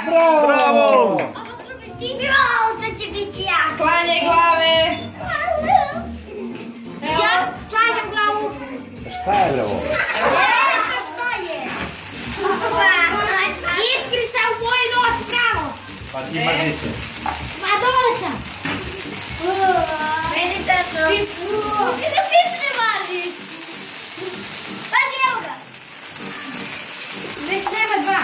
Bravo! Bravo! Bravo, sad će biti ja. Sklanjaj glave. Ja sklanjam glavu. Šta je bre ovo? Šta je? Iskrica u moj nos, bravo. Pa ti ima nisi. Ma dole sam. Vidite to. Ti da pip ne važiš. Pazi, evo ga. Već nema dva.